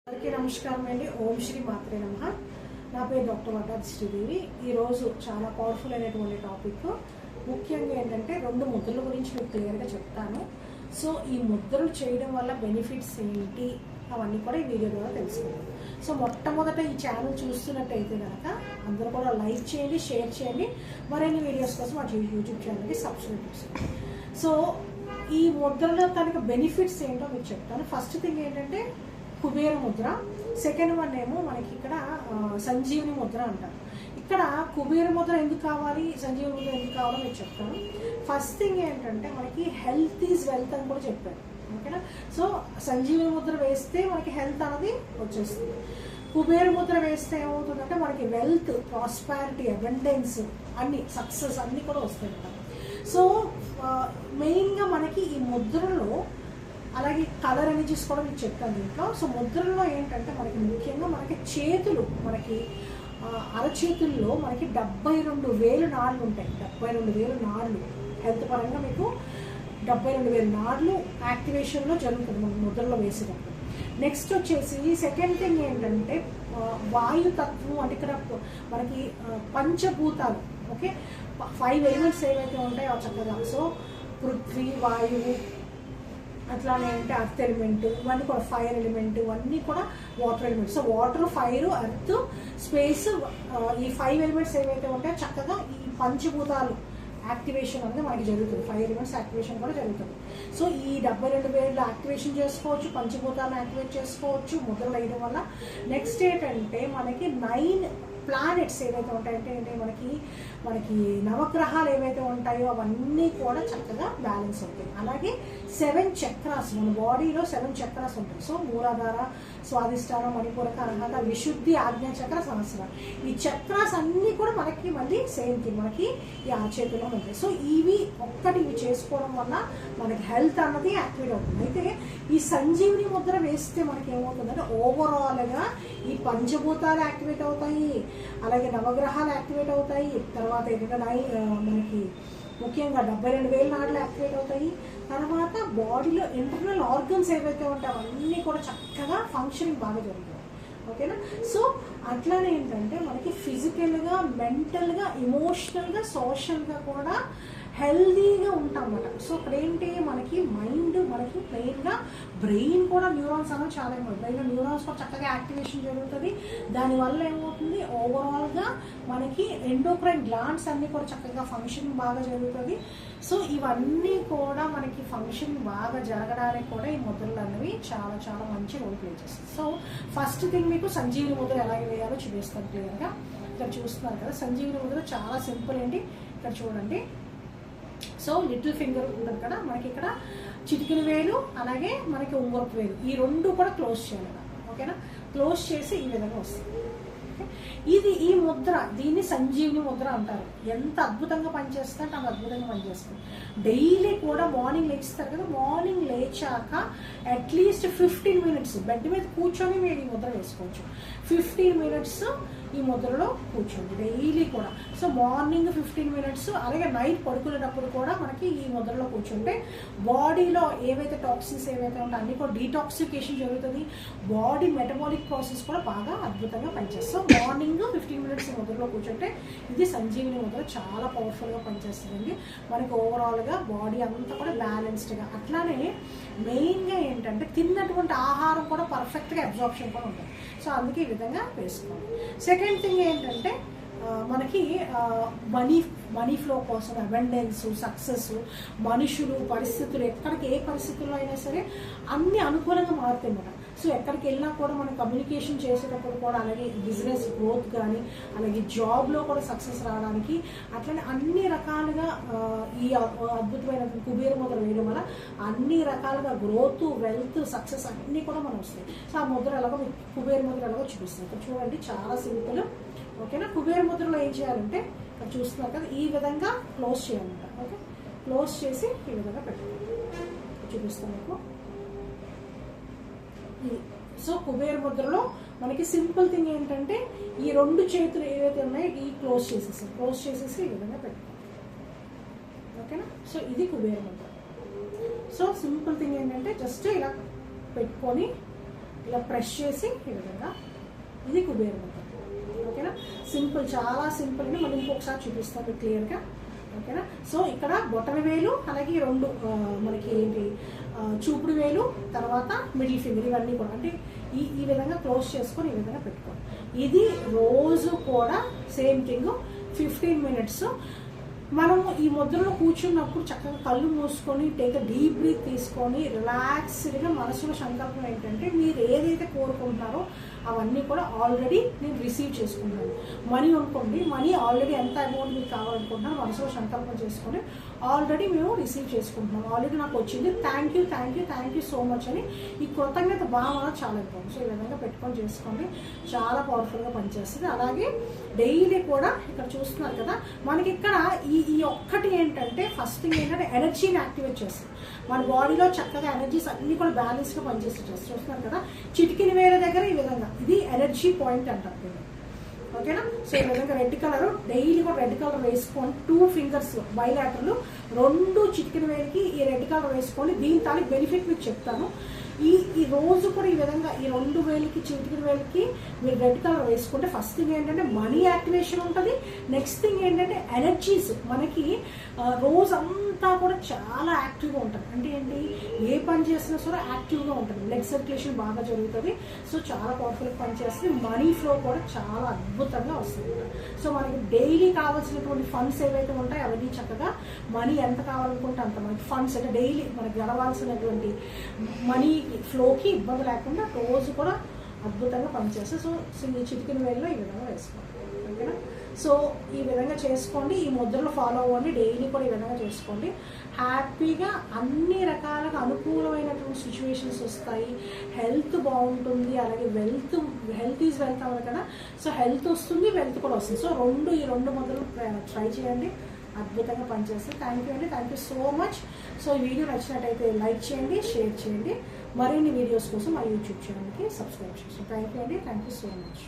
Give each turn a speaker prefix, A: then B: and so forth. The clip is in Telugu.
A: అందరికీ నమస్కారం అండి. ఓం శ్రీ మాత్రే నమః. నా పేరు డాక్టర్ వడ్డాది శ్రీదేవి. ఈరోజు చాలా పవర్ఫుల్ అయినటువంటి టాపిక్. ముఖ్యంగా ఏంటంటే 2 ముద్రల గురించి మీకు క్లియర్గా చెప్తాను. సో ఈ ముద్రలు చేయడం వల్ల బెనిఫిట్స్ ఏంటి అవన్నీ కూడా ఈ వీడియో ద్వారా తెలుసుకుందాం. సో మొట్టమొదట ఈ ఛానల్ చూస్తున్నట్టయితే కనుక అందరూ కూడా లైక్ చేయండి, షేర్ చేయండి. మరిన్ని వీడియోస్ కోసం మా యూట్యూబ్ ఛానల్కి సబ్స్క్రైబ్ చేసుకోండి. సో ఈ ముద్రలో కనుక బెనిఫిట్స్ ఏంటో మీకు చెప్తాను. ఫస్ట్ థింగ్ ఏంటంటే కుబేర ముద్ర, సెకండ్ వన్ ఏమో మనకి ఇక్కడ సంజీవిని ముద్ర అంటారు. ఇక్కడ కుబేర ముద్ర ఎందుకు కావాలి, సంజీవిని ముద్ర ఎందుకు కావాలో మీకు చెప్తాను. ఫస్ట్ థింగ్ ఏంటంటే మనకి హెల్త్ ఈజ్ వెల్త్ అని కూడా చెప్పారు, ఓకేనా. సో సంజీవిని ముద్ర వేస్తే మనకి హెల్త్ అనేది వచ్చేస్తుంది. కుబేర ముద్ర వేస్తే ఏమవుతుందంటే మనకి వెల్త్, ప్రాస్పారిటీ, అబండెన్స్, అన్ని సక్సెస్ అన్నీ కూడా వస్తాయి కదా. సో మెయిన్గా మనకి ఈ ముద్రలో అలాగే కలర్ ఎనర్జీస్ కూడా మీకు చెప్తాను దీంట్లో. సో ముద్రలో ఏంటంటే మనకి ముఖ్యంగా మనకి చేతులు, మనకి అరచేతుల్లో మనకి 72,000 నాడులు ఉంటాయి. 72,000 నాడులు హెల్త్ పరంగా మీకు 72,000 నాడులు యాక్టివేషన్లో జరుగుతుంది మన ముద్రలో వేసేటప్పుడు. నెక్స్ట్ వచ్చేసి సెకండ్ థింగ్ ఏంటంటే వాయుతత్వం, అంటే ఇక్కడ మనకి పంచభూతాలు, ఓకే, 5 ఎలిమెంట్స్ ఏవైతే ఉంటాయో చక్కగా. సో పృథ్వీ, వాయువు, అట్లానే అంటే అర్త్ ఎలిమెంట్, ఇవన్నీ కూడా ఫైర్ ఎలిమెంట్, ఇవన్నీ కూడా water element. So water, fire, earth, space, ఈ 5 ఎలిమెంట్స్ ఏవైతే ఉంటాయో చక్కగా ఈ పంచభూతాలు యాక్టివేషన్ అనేది మనకి జరుగుతుంది. 5 ఎలిమెంట్స్ యాక్టివేషన్ కూడా జరుగుతుంది. సో ఈ 72,000 యాక్టివేషన్ చేసుకోవచ్చు, పంచభూతాలను యాక్టివేట్ చేసుకోవచ్చు ముద్రలు వేయడం వల్ల. నెక్స్ట్ ఏంటంటే మనకి 9 ప్లానెట్స్ ఏవైతే ఉంటాయంటే మనకి నవగ్రహాలు ఏవైతే ఉంటాయో అవన్నీ కూడా చక్కగా బ్యాలెన్స్ అవుతాయి. అలాగే 7 చక్రాస్, మన బాడీలో 7 చక్రాస్ ఉంటాయి. సో మూలాధార, స్వాధిష్టానం, మణిపూరక, అర్హత, విశుద్ధి, ఆజ్ఞా చక్ర, సహస్రం, ఈ చక్రాస్ అన్నీ కూడా మనకి మళ్ళీ సేమ్ థింగ్ మనకి ఈ అరచేతుల్లో ఉంటాయి. సో ఇవి చేసుకోవడం వల్ల మనకి హెల్త్ అన్నది యాక్టివేట్ అవుతుంది. అయితే ఈ సంజీవిని ముద్ర వేస్తే మనకి ఏమవుతుందంటే ఓవరాల్గా ఈ పంచభూతాలు యాక్టివేట్ అవుతాయి, అలాగే నవగ్రహాలు యాక్టివేట్ అవుతాయి, తర్వాత ఏంటంటే మనకి ముఖ్యంగా 72,000 నాడులు యాక్టివేట్ అవుతాయి. తర్వాత బాడీలో ఇంటర్నల్ ఆర్గన్స్ ఏవైతే ఉంటాయో అవన్నీ కూడా చక్కగా ఫంక్షనింగ్ బాగా జరుగుతుంది, ఓకేనా. సో అట్లానే ఏంటంటే మనకి ఫిజికల్గా, మెంటల్గా, ఎమోషనల్గా, సోషల్గా కూడా హెల్దీగా ఉంటాం అన్నమాట. సో ఇక్కడ ఏంటి మనకి మైండ్, మనకి మెయిన్గా బ్రెయిన్ కూడా న్యూరాన్స్ అనేది చాలా ఇంపార్టెంట్. బ్రెయిన్లో న్యూరాన్స్ కూడా చక్కగా యాక్టివేషన్ జరుగుతుంది. దానివల్ల ఏమవుతుంది ఓవరాల్గా మనకి ఎండోక్రైన్ గ్లాండ్స్ అన్నీ కూడా చక్కగా ఫంక్షన్ బాగా జరుగుతుంది. సో ఇవన్నీ కూడా మనకి ఫంక్షన్ బాగా జరగడానికి కూడా ఈ ముద్రలు అనేవి చాలా చాలా మంచి రోల్ ప్లే చేస్తుంది. సో ఫస్ట్ థింగ్ మీకు సంజీవిని ముద్ర ఎలా వేయాలో చూపిస్తాను క్లియర్గా. ఇక్కడ చూస్తున్నారు కదా, సంజీవిని ముద్ర చాలా సింపుల్ అండి. ఇక్కడ చూడండి. సో లిటిల్ ఫింగర్ ఉంటుంది కదా మనకి, ఇక్కడ చిటికిన వేలు, అలాగే మనకి ఉంగరపు వేలు, ఈ 2 కూడా క్లోజ్ చేయాలి, ఓకేనా. క్లోజ్ చేసి ఈ విధంగా వస్తుంది. ఈ ముద్ర, దీన్ని సంజీవిని ముద్ర అంటారు. ఎంత అద్భుతంగా పనిచేస్తుందంటే అంత అద్భుతంగా పనిచేస్తుంది. డైలీ కూడా మార్నింగ్ లేస్తారు కదా, మార్నింగ్ లేచాక అట్లీస్ట్ 15 మినిట్స్ బెడ్ మీద కూర్చొని మీరు ఈ ముద్ర వేసుకోవచ్చు. 15 మినిట్స్ ఈ ముద్రలో కూర్చోండి డైలీ కూడా. సో మార్నింగ్ 15 మినిట్స్, అలాగే నైట్ పడుకునేటప్పుడు కూడా మనకి ఈ ముద్రలో కూర్చుంటే బాడీలో ఏవైతే టాక్సిన్స్ ఏవైతే ఉంటాయో అన్ని కూడా డీటాక్సిఫికేషన్ జరుగుతుంది. బాడీ మెటబాలిక్ ప్రాసెస్ కూడా బాగా అద్భుతంగా పనిచేస్తుంది. మార్నింగ్ 15 మినిట్స్ ఈ ముద్రలో కూర్చుంటే ఇది సంజీవిని ముద్ర చాలా పవర్ఫుల్గా పనిచేస్తుందండి. మనకి ఓవరాల్గా బాడీ అంతా కూడా బ్యాలెన్స్డ్గా, అట్లానే మెయిన్గా ఏంటంటే తిన్నటువంటి ఆహారం కూడా పర్ఫెక్ట్గా అబ్జార్ప్షన్ కూడా ఉంటుంది. సో అందుకే ఈ విధంగా వేసుకోవాలి. సెకండ్ థింగ్ ఏంటంటే మనకి మనీ ఫ్లో కోసం, అబండెన్స్, సక్సెస్, మనుషులు, పరిస్థితులు, ఎక్కడికి ఏ పరిస్థితుల్లో అయినా సరే అన్ని అనుకూలంగా మారుతాయి అన్నమాట. సో ఎక్కడికి వెళ్ళినా కూడా మనం కమ్యూనికేషన్ చేసేటప్పుడు కూడా, అలాగే బిజినెస్ గ్రోత్ కానీ, అలాగే జాబ్లో కూడా సక్సెస్ రావడానికి, అట్లనే అన్ని రకాలుగా ఈ అద్భుతమైన కుబేర ముద్ర వేయడం వల్ల అన్ని రకాలుగా గ్రోత్, వెల్త్, సక్సెస్ అన్నీ కూడా మనం వస్తాయి. సో ఆ ముద్ర ఎలాగో కుబేర ముద్ర ఎలాగో చూపిస్తాం. ఇక్కడ చూడండి, చాలా సింపుల్, ఓకేనా. కుబేర ముద్రలో ఏం చేయాలంటే ఇక్కడ చూస్తున్నారు కదా, ఈ విధంగా క్లోజ్ చేయాలంట, ఓకే. క్లోజ్ చేసి ఈ విధంగా పెట్టుకోవాలి. చూపిస్తాను మీకు. సో కుబేర ముద్రలో మనకి సింపుల్ థింగ్ ఏంటంటే ఈ 2 చేతులు ఏవైతే ఉన్నాయో ఈ క్లోజ్ చేసేసి ఈ విధంగా పెట్టుకోవాలి, ఓకేనా. సో ఇది Kubera Mudra. So simple thing ఏంటంటే జస్ట్ ఇలా పెట్టుకొని ఇలా ప్రెస్ చేసి ఈ విధంగా, ఇది కుబేర ముద్ర. ఓకేనా, సింపుల్, చాలా సింపుల్ అండి. మళ్ళీ ఇంకొకసారి చూపిస్తాను క్లియర్గా. ఓకేనా, సో ఇక్కడ బొటన వేలు అలాగే 2 మనకి ఏంటి చూపుడు వేలు, తర్వాత మిడిల్ ఫింగర్, ఇవన్నీ కూడా అంటే ఈ విధంగా క్లోజ్ చేసుకొని ఈ విధంగా పెట్టుకోండి. ఇది రోజు కూడా సేమ్ థింగ్ 15 minutes. మనము ఈ ముద్రలో కూర్చున్నప్పుడు చక్కగా కళ్ళు మూసుకొని టేక్ డీప్ బ్రీత్ తీసుకొని రిలాక్స్డ్గా మనసులో సంకల్పం ఏంటంటే మీరు ఏదైతే కోరుకుంటున్నారో అవన్నీ కూడా ఆల్రెడీ నేను రిసీవ్ చేసుకుంటాను. మనీ అనుకోండి, మనీ ఆల్రెడీ ఎంత అమౌంట్ మీకు కావాలనుకుంటున్నారో మనసులో సంకల్పం చేసుకొని ఆల్రెడీ మేము రిసీవ్ చేసుకుంటున్నాం, ఆల్రెడీ నాకు వచ్చింది, థ్యాంక్ యూ సో మచ్ అని ఈ కృతజ్ఞత భావన చాలా ఇంపార్టెంట్. సో ఈ విధంగా పెట్టుకొని చేసుకోండి, చాలా పవర్ఫుల్గా పనిచేస్తుంది. అలాగే డైలీ కూడా ఇక్కడ చూస్తున్నారు కదా, మనకి ఇక్కడ ఈ ఒక్కటి ఏంటంటే ఫస్ట్ థింగ్ ఏంటంటే ఎనర్జీని యాక్టివేట్ చేస్తుంది. మన బాడీలో చక్కగా ఎనర్జీస్ అన్ని కూడా బ్యాలెన్స్గా పనిచేసి చేస్తారు. చూస్తున్నారు కదా, చిటికిన వేల దగ్గర ఈ విధంగా, ఇది ఎనర్జీ పాయింట్ అంటారు. ఓకేనా, సో ఈ విధంగా రెడ్ కలర్ డైలీ కూడా రెడ్ కలర్ వేసుకొని 2 fingers బైలాటరల్ 2 చిటికిన వేలకి ఈ రెడ్ కలర్ వేసుకోండి. దీని తాలూకు బెనిఫిట్ మీకు చెప్తాను. ఈ రోజు కూడా ఈ విధంగా ఈ 2 వేలకి చిటికిన వేలకి మీరు రెడ్ కలర్ వేసుకుంటే ఫస్ట్ థింగ్ ఏంటంటే మనీ యాక్టివేషన్ ఉంటుంది. నెక్స్ట్ థింగ్ ఏంటంటే ఎనర్జీస్ మనకి రోజంతా కూడా చాలా యాక్టివ్గా ఉంటుంది. అంటే ఏంటి, ఏ పని చేసినా సరే యాక్టివ్గా ఉంటుంది, బ్లడ్ సర్క్యులేషన్ బాగా జరుగుతుంది. సో చాలా పవర్ఫుల్గా పనిచేస్తుంది. మనీ ఫ్లో కూడా చాలా అద్భుతంగా వస్తుంది. సో మనకి డైలీ కావాల్సినటువంటి ఫండ్స్ ఏవైతే ఉంటాయో అవన్నీ చక్కగా మనీ ఎంత కావాలనుకుంటే అంత మనకి ఫండ్స్ అంటే డైలీ మనకి గడవాల్సినటువంటి మనీ ఫ్లోకి ఇబ్బంది లేకుండా రోజు కూడా అద్భుతంగా పనిచేస్తాయి. సో ఈ చిటికిన వేల్లో ఈ విధంగా వేసుకోండి. ఓకేనా, సో ఈ విధంగా చేసుకోండి, ఈ ముద్రలు ఫాలో అవ్వండి, డైలీ కూడా ఈ విధంగా చేసుకోండి. హ్యాపీగా అన్ని రకాలుగా అనుకూలమైనటువంటి సిచ్యువేషన్స్ వస్తాయి, హెల్త్ బాగుంటుంది. అలాగే హెల్త్ ఈజ్ వెల్త్ అవ్వాలి కదా, సో హెల్త్ వస్తుంది, వెల్త్ కూడా వస్తుంది. సో ఈ రెండు ముద్రలు ట్రై చేయండి, అద్భుతంగా పనిచేస్తుంది. థ్యాంక్ యూ అండి, thank you so much. So ఈ వీడియో నచ్చినట్టయితే లైక్ చేయండి, షేర్ చేయండి. మరిన్ని వీడియోస్ కోసం మా యూట్యూబ్ ఛానల్కి సబ్స్క్రైబ్ చేయండి. థ్యాంక్ యూ అండి, థ్యాంక్ యూ సో మచ్.